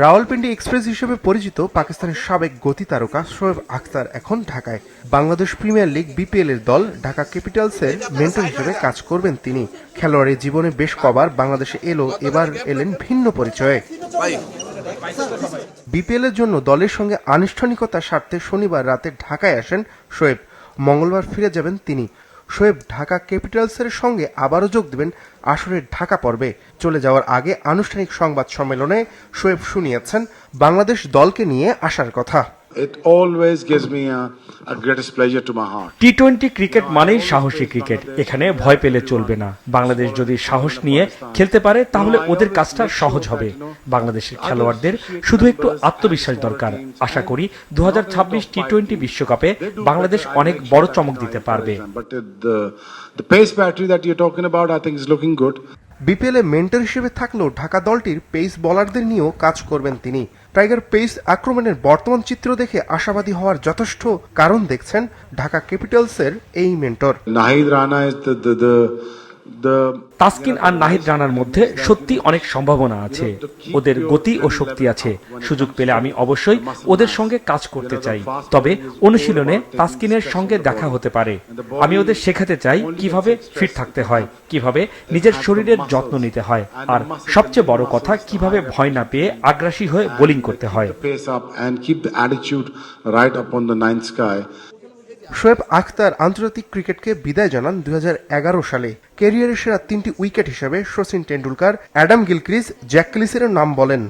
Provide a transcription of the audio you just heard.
Rawalpindi express হিসেবে পরিচিত পাকিস্তানের সাবেক গতি তারকা শোয়েব আখতার এখন ঢাকায়। বাংলাদেশ প্রিমিয়ার লিগ বিপিএল এর দল ঢাকা ক্যাপিটালসের মেন্টর হিসেবে কাজ করবেন তিনি। খেলোয়াড়ি জীবনে বেশ কবার বাংলাদেশে এবার এলেন ভিন্ন পরিচয়ে। বিপিএল এর জন্য দলের সঙ্গে আনুষ্ঠানিকতার স্বার্থে শনিবার রাতে ঢাকায় আসেন শোয়েব। মঙ্গলবার ফিরে যাবেন তিনি। শোয়েব ঢাকা ক্যাপিটালসের সঙ্গে আবারও যোগ দেবেন আসরের ঢাকা পর্বে। চলে যাওয়ার আগে আনুষ্ঠানিক সংবাদ সম্মেলনে শোয়েব শুনিয়েছেন বাংলাদেশ দলকে নিয়ে আসার কথা। It always gives me a greatest pleasure to my heart. টি-20 ক্রিকেট মানেই সাহসী ক্রিকেট। এখানে ভয় পেলে চলবে না। বাংলাদেশ যদি সাহস নিয়ে খেলতে পারে তাহলে ওদের কাজটা সহজ হবে। বাংলাদেশের খেলোয়াড়দের শুধু একটু আত্মবিশ্বাস দরকার। আশা করি 2026 টি-20 বিশ্বকাপে বাংলাদেশ অনেক বড় চমক দিতে পারবে। But the pace battery that you're talking about, I think is looking good. BPL A mentor হিসেবে থাকলেও ঢাকা দলটির পেস বোলারদের নিয়েও কাজ করবেন তিনি। টাইগার পেস আক্রমণের বর্তমান চিত্র দেখে আশাবাদী হওয়ার যথেষ্ট কারণ দেখছেন ঢাকা ক্যাপিটালসের এই mentor. Nahid Rana is the Taskin আর নাহিদ রানার মধ্যে সত্যি অনেক সম্ভাবনা আছে। ওদের গতি ও শক্তি আছে। সুযোগ পেলে আমি অবশ্যই ওদের সঙ্গে কাজ করতে চাই। তবে অনুশীলনে তাসকিনের সঙ্গে দেখা হতে পারে। আমি ওদের শেখাতে চাই কিভাবে ফিট থাকতে হয়, কিভাবে নিজের শরীরের যত্ন নিতে হয়, আর সবচেয়ে বড় কথা কিভাবে ভয় না পেয়ে আগ্রাসী হয়ে বোলিং করতে হয়। pace up and keep the attitude right up on the ninth sky. Shoaib Akhtar আন্তর্জাতিক ক্রিকেটকে বিদায় জানান 2011 সালে। ক্যারিয়ারের সেরা 3টি উইকেট হিসেবে Sachin Tendulkar, Adam Gilchrist, Jack ক্যালিসের নাম বলেন।